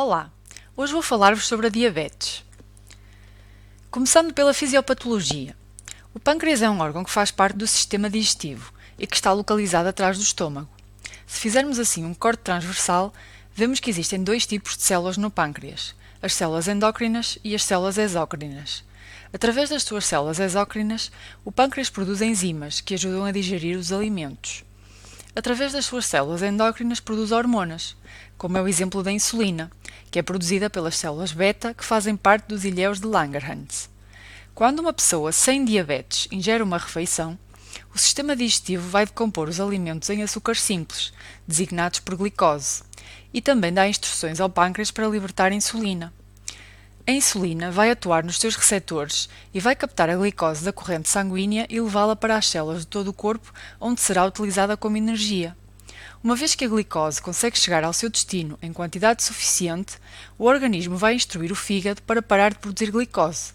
Olá, hoje vou falar-vos sobre a diabetes. Começando pela fisiopatologia. O pâncreas é um órgão que faz parte do sistema digestivo e que está localizado atrás do estômago. Se fizermos assim um corte transversal, vemos que existem dois tipos de células no pâncreas, as células endócrinas e as células exócrinas. Através das suas células exócrinas, o pâncreas produz enzimas que ajudam a digerir os alimentos. Através das suas células endócrinas produz hormonas, como é o exemplo da insulina, que é produzida pelas células beta que fazem parte dos ilhéus de Langerhans. Quando uma pessoa sem diabetes ingere uma refeição, o sistema digestivo vai decompor os alimentos em açúcares simples, designados por glicose, e também dá instruções ao pâncreas para libertar insulina. A insulina vai atuar nos seus receptores e vai captar a glicose da corrente sanguínea e levá-la para as células de todo o corpo, onde será utilizada como energia. Uma vez que a glicose consegue chegar ao seu destino em quantidade suficiente, o organismo vai instruir o fígado para parar de produzir glicose,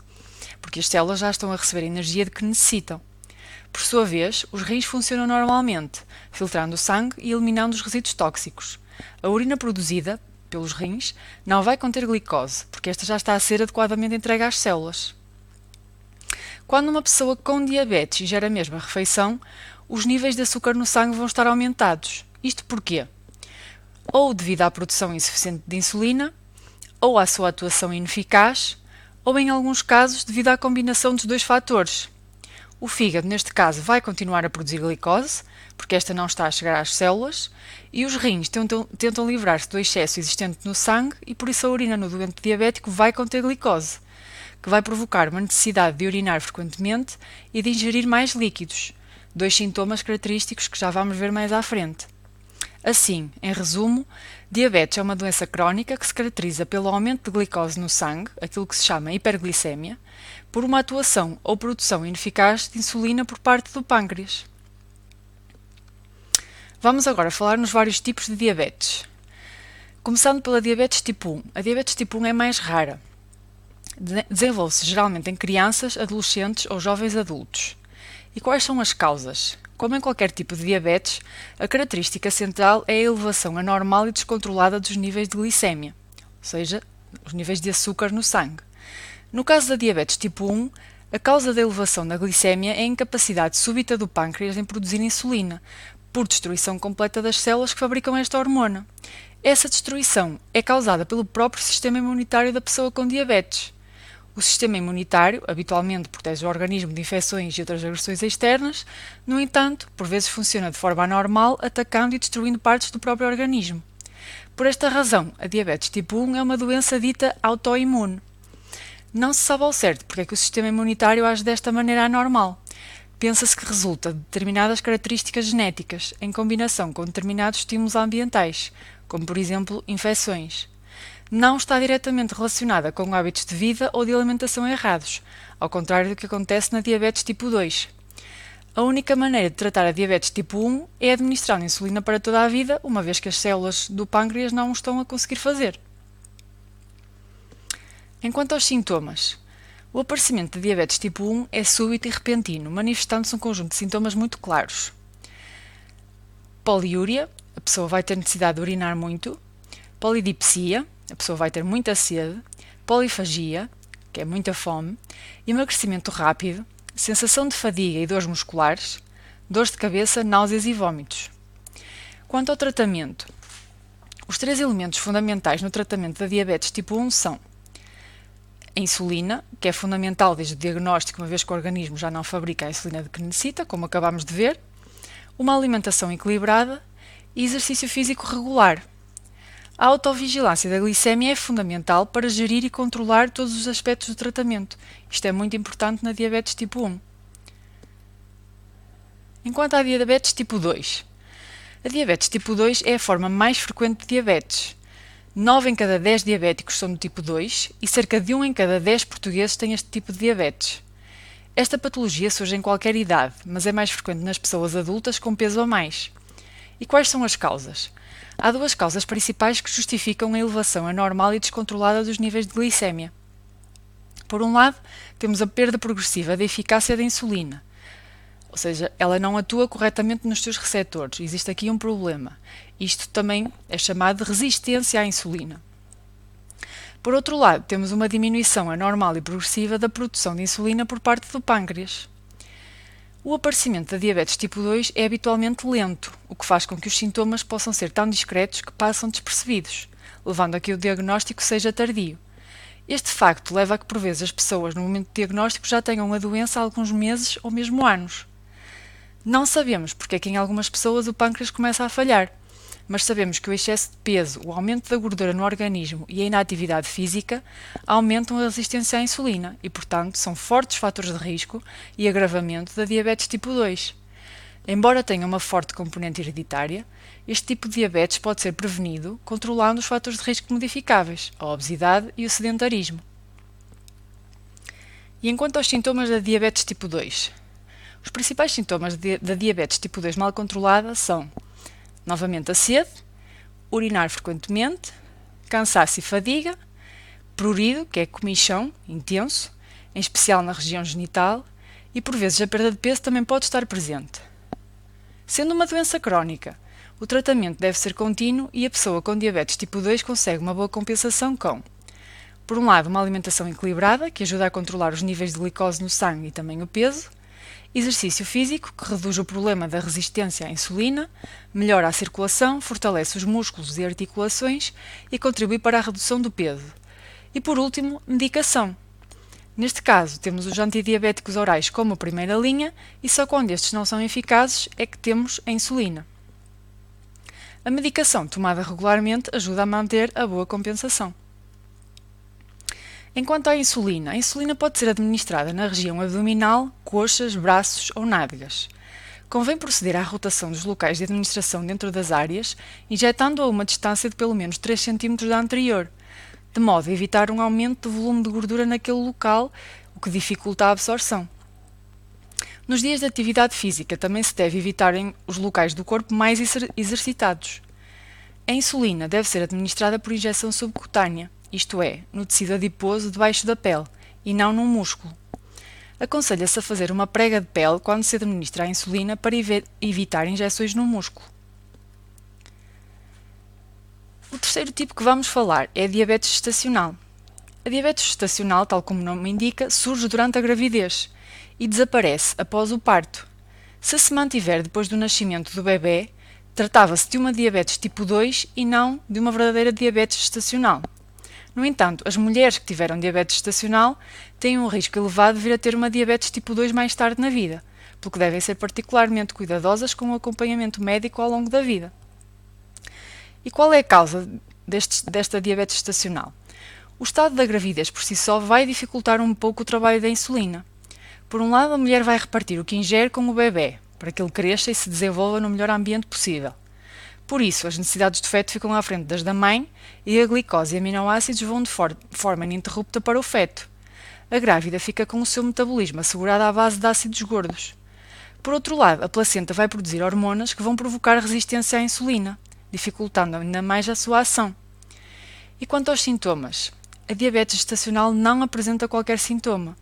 porque as células já estão a receber a energia de que necessitam. Por sua vez, os rins funcionam normalmente, filtrando o sangue e eliminando os resíduos tóxicos. A urina produzida pelos rins não vai conter glicose, porque esta já está a ser adequadamente entregue às células. Quando uma pessoa com diabetes ingere a mesma refeição, os níveis de açúcar no sangue vão estar aumentados. Isto porquê? Ou devido à produção insuficiente de insulina, ou à sua atuação ineficaz, ou em alguns casos devido à combinação dos dois fatores. O fígado, neste caso, vai continuar a produzir glicose, porque esta não está a chegar às células, e os rins tentam livrar-se do excesso existente no sangue e por isso a urina no doente diabético vai conter glicose, que vai provocar uma necessidade de urinar frequentemente e de ingerir mais líquidos, dois sintomas característicos que já vamos ver mais à frente. Assim, em resumo, diabetes é uma doença crónica que se caracteriza pelo aumento de glicose no sangue, aquilo que se chama hiperglicemia, por uma atuação ou produção ineficaz de insulina por parte do pâncreas. Vamos agora falar nos vários tipos de diabetes. Começando pela diabetes tipo 1. A diabetes tipo 1 é mais rara. Desenvolve-se geralmente em crianças, adolescentes ou jovens adultos. E quais são as causas? Como em qualquer tipo de diabetes, a característica central é a elevação anormal e descontrolada dos níveis de glicemia, ou seja, os níveis de açúcar no sangue. No caso da diabetes tipo 1, a causa da elevação da glicemia é a incapacidade súbita do pâncreas em produzir insulina, por destruição completa das células que fabricam esta hormona. Essa destruição é causada pelo próprio sistema imunitário da pessoa com diabetes. O sistema imunitário habitualmente protege o organismo de infecções e outras agressões externas, no entanto, por vezes funciona de forma anormal, atacando e destruindo partes do próprio organismo. Por esta razão, a diabetes tipo 1 é uma doença dita autoimune. Não se sabe ao certo porque é que o sistema imunitário age desta maneira anormal. Pensa-se que resulta de determinadas características genéticas, em combinação com determinados estímulos ambientais, como por exemplo infecções. Não está diretamente relacionada com hábitos de vida ou de alimentação errados, ao contrário do que acontece na diabetes tipo 2. A única maneira de tratar a diabetes tipo 1 é administrar insulina para toda a vida, uma vez que as células do pâncreas não o estão a conseguir fazer. Enquanto aos sintomas, o aparecimento de diabetes tipo 1 é súbito e repentino, manifestando-se um conjunto de sintomas muito claros. Poliúria, a pessoa vai ter necessidade de urinar muito. Polidipsia, a pessoa vai ter muita sede. Polifagia, que é muita fome. Emagrecimento rápido, sensação de fadiga e dores musculares, dores de cabeça, náuseas e vômitos. Quanto ao tratamento, os três elementos fundamentais no tratamento da diabetes tipo 1 são a insulina, que é fundamental desde o diagnóstico, uma vez que o organismo já não fabrica a insulina de que necessita, como acabámos de ver, uma alimentação equilibrada e exercício físico regular. A autovigilância da glicemia é fundamental para gerir e controlar todos os aspectos do tratamento. Isto é muito importante na diabetes tipo 1. Enquanto à diabetes tipo 2. A diabetes tipo 2 é a forma mais frequente de diabetes. 9 em cada 10 diabéticos são do tipo 2 e cerca de 1 em cada 10 portugueses têm este tipo de diabetes. Esta patologia surge em qualquer idade, mas é mais frequente nas pessoas adultas com peso a mais. E quais são as causas? Há duas causas principais que justificam a elevação anormal e descontrolada dos níveis de glicemia. Por um lado, temos a perda progressiva da eficácia da insulina, ou seja, ela não atua corretamente nos seus receptores. Existe aqui um problema. Isto também é chamado de resistência à insulina. Por outro lado, temos uma diminuição anormal e progressiva da produção de insulina por parte do pâncreas. O aparecimento da diabetes tipo 2 é habitualmente lento, o que faz com que os sintomas possam ser tão discretos que passam despercebidos, levando a que o diagnóstico seja tardio. Este facto leva a que por vezes as pessoas no momento do diagnóstico já tenham a doença há alguns meses ou mesmo anos. Não sabemos porque é que em algumas pessoas o pâncreas começa a falhar, mas sabemos que o excesso de peso, o aumento da gordura no organismo e a inatividade física aumentam a resistência à insulina e, portanto, são fortes fatores de risco e agravamento da diabetes tipo 2. Embora tenha uma forte componente hereditária, este tipo de diabetes pode ser prevenido controlando os fatores de risco modificáveis, a obesidade e o sedentarismo. E enquanto aos sintomas da diabetes tipo 2, os principais sintomas da diabetes tipo 2 mal controlada são, novamente, a sede, urinar frequentemente, cansaço e fadiga, prurido, que é comichão intenso, em especial na região genital, e por vezes a perda de peso também pode estar presente. Sendo uma doença crónica, o tratamento deve ser contínuo e a pessoa com diabetes tipo 2 consegue uma boa compensação com, por um lado, uma alimentação equilibrada, que ajuda a controlar os níveis de glicose no sangue e também o peso, exercício físico, que reduz o problema da resistência à insulina, melhora a circulação, fortalece os músculos e articulações e contribui para a redução do peso. E por último, medicação. Neste caso, temos os antidiabéticos orais como primeira linha e só quando estes não são eficazes é que temos a insulina. A medicação tomada regularmente ajuda a manter a boa compensação. Enquanto à insulina, a insulina pode ser administrada na região abdominal, coxas, braços ou nádegas. Convém proceder à rotação dos locais de administração dentro das áreas, injetando-a a uma distância de pelo menos 3 cm da anterior, de modo a evitar um aumento do volume de gordura naquele local, o que dificulta a absorção. Nos dias de atividade física também se deve evitar os locais do corpo mais exercitados. A insulina deve ser administrada por injeção subcutânea, isto é, no tecido adiposo debaixo da pele, e não num músculo. Aconselha-se a fazer uma prega de pele quando se administra a insulina para evitar injeções no músculo. O terceiro tipo que vamos falar é a diabetes gestacional. A diabetes gestacional, tal como o nome indica, surge durante a gravidez e desaparece após o parto. Se se mantiver depois do nascimento do bebê, tratava-se de uma diabetes tipo 2 e não de uma verdadeira diabetes gestacional. No entanto, as mulheres que tiveram diabetes gestacional têm um risco elevado de vir a ter uma diabetes tipo 2 mais tarde na vida, pelo que devem ser particularmente cuidadosas com o acompanhamento médico ao longo da vida. E qual é a causa desta diabetes gestacional? O estado da gravidez por si só vai dificultar um pouco o trabalho da insulina. Por um lado, a mulher vai repartir o que ingere com o bebê, para que ele cresça e se desenvolva no melhor ambiente possível. Por isso, as necessidades de feto ficam à frente das da mãe e a glicose e aminoácidos vão de forma ininterrupta para o feto. A grávida fica com o seu metabolismo assegurado à base de ácidos gordos. Por outro lado, a placenta vai produzir hormonas que vão provocar resistência à insulina, dificultando ainda mais a sua ação. E quanto aos sintomas? A diabetes gestacional não apresenta qualquer sintoma,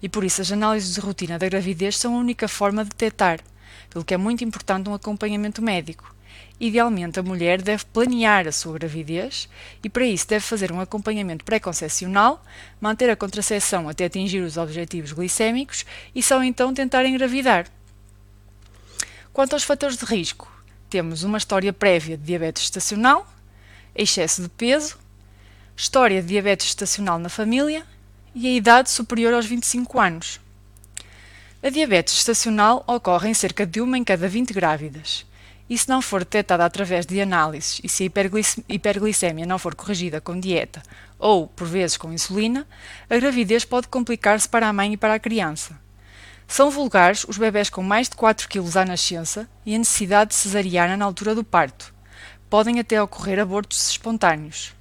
e por isso as análises de rotina da gravidez são a única forma de detectar, pelo que é muito importante um acompanhamento médico. Idealmente, a mulher deve planear a sua gravidez e, para isso, deve fazer um acompanhamento pré-concepcional, manter a contracepção até atingir os objetivos glicêmicos e só então tentar engravidar. Quanto aos fatores de risco, temos uma história prévia de diabetes gestacional, excesso de peso, história de diabetes gestacional na família e a idade superior aos 25 anos. A diabetes gestacional ocorre em cerca de 1 em cada 20 grávidas. E se não for detectada através de análises e se a hiperglicemia não for corrigida com dieta ou, por vezes, com insulina, a gravidez pode complicar-se para a mãe e para a criança. São vulgares os bebés com mais de 4 kg à nascença e a necessidade de cesariana na altura do parto. Podem até ocorrer abortos espontâneos.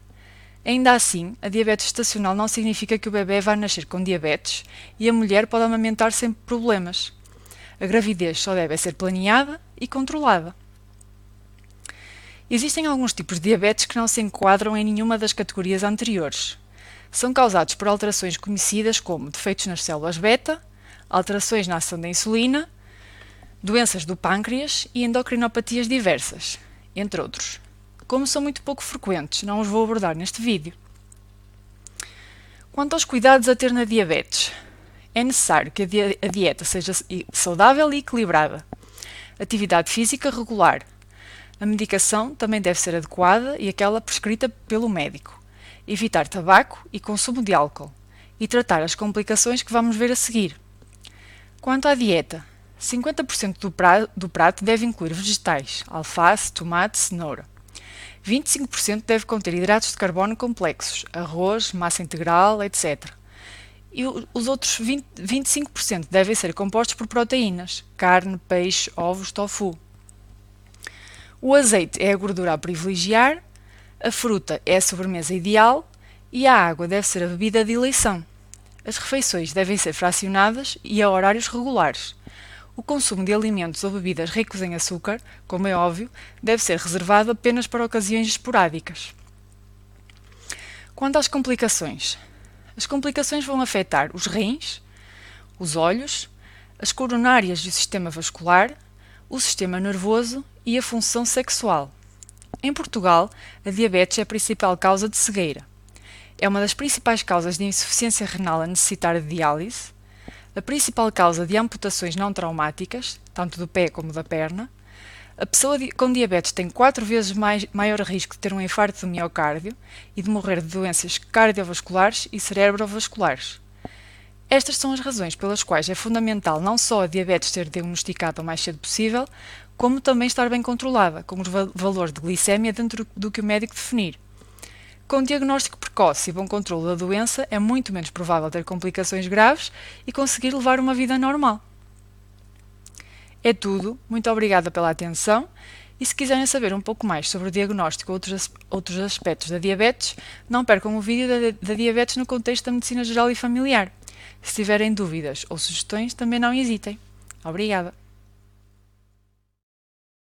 Ainda assim, a diabetes gestacional não significa que o bebê vá nascer com diabetes e a mulher pode amamentar sem problemas. A gravidez só deve ser planeada e controlada. Existem alguns tipos de diabetes que não se enquadram em nenhuma das categorias anteriores. São causados por alterações conhecidas como defeitos nas células beta, alterações na ação da insulina, doenças do pâncreas e endocrinopatias diversas, entre outros. Como são muito pouco frequentes, não os vou abordar neste vídeo. Quanto aos cuidados a ter na diabetes, é necessário que a dieta seja saudável e equilibrada. Atividade física regular. A medicação também deve ser adequada e aquela prescrita pelo médico. Evitar tabaco e consumo de álcool. E tratar as complicações que vamos ver a seguir. Quanto à dieta, 50% do prato deve incluir vegetais, alface, tomate, cenoura. 25% deve conter hidratos de carbono complexos, arroz, massa integral, etc. E os outros 25% devem ser compostos por proteínas, carne, peixe, ovos, tofu. O azeite é a gordura a privilegiar, a fruta é a sobremesa ideal e a água deve ser a bebida de eleição. As refeições devem ser fracionadas e a horários regulares. O consumo de alimentos ou bebidas ricos em açúcar, como é óbvio, deve ser reservado apenas para ocasiões esporádicas. Quanto às complicações, as complicações vão afetar os rins, os olhos, as coronárias e o sistema vascular, o sistema nervoso e a função sexual. Em Portugal, a diabetes é a principal causa de cegueira. É uma das principais causas de insuficiência renal a necessitar de diálise, a principal causa de amputações não traumáticas, tanto do pé como da perna. A pessoa com diabetes tem 4 vezes maior risco de ter um infarto do miocárdio e de morrer de doenças cardiovasculares e cerebrovasculares. Estas são as razões pelas quais é fundamental não só a diabetes ser diagnosticada o mais cedo possível, como também estar bem controlada, com os valores de glicémia dentro do que o médico definir. Com diagnóstico precoce e bom controle da doença, é muito menos provável ter complicações graves e conseguir levar uma vida normal. É tudo, muito obrigada pela atenção e se quiserem saber um pouco mais sobre o diagnóstico ou outros aspectos da diabetes, não percam o vídeo da diabetes no contexto da medicina geral e familiar. Se tiverem dúvidas ou sugestões, também não hesitem. Obrigada!